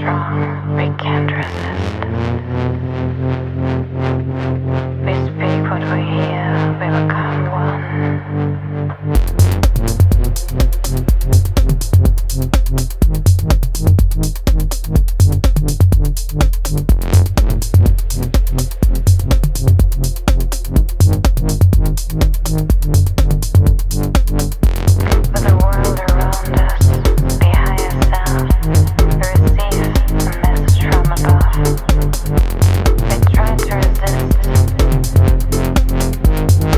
strong, we can't resist. We speak what we hear, we become one. With the world around us, be higher self, receive a message from above. We try to resist,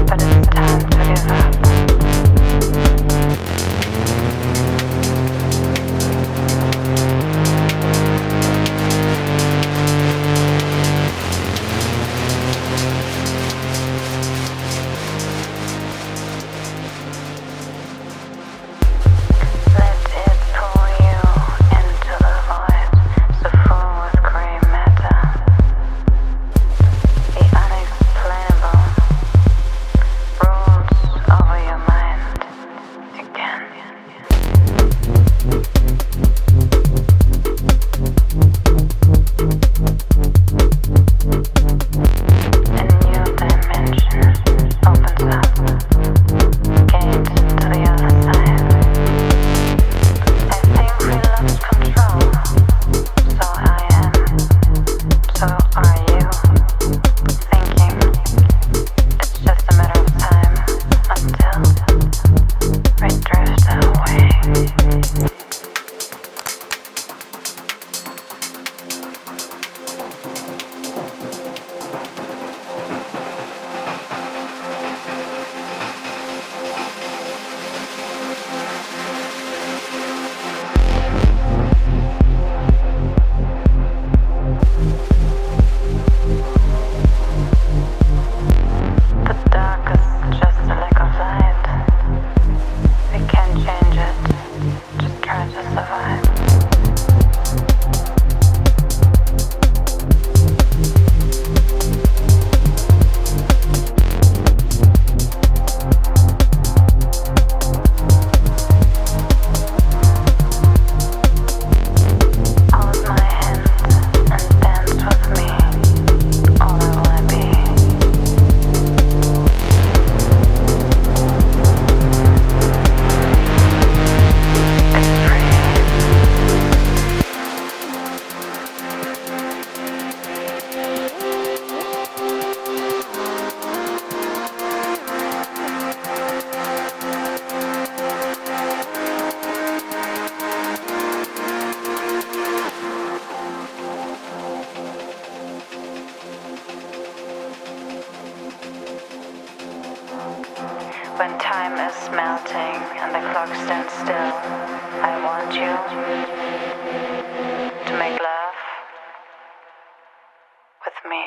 but it's time to give up. Let it pull you into the void, so full with gray matter. The unexplainable rules over your mind again. A new dimension opens up, gate to the other side. I think we lost control. So I am. So are you. Thinking. It's just a matter of time until we drift away. The dark is just a lack of light. We can't change it. Just try to survive. Hold my hand and dance with me. All I wanna be. It's free. When time is melting and the clock stands still, I want you to make love with me.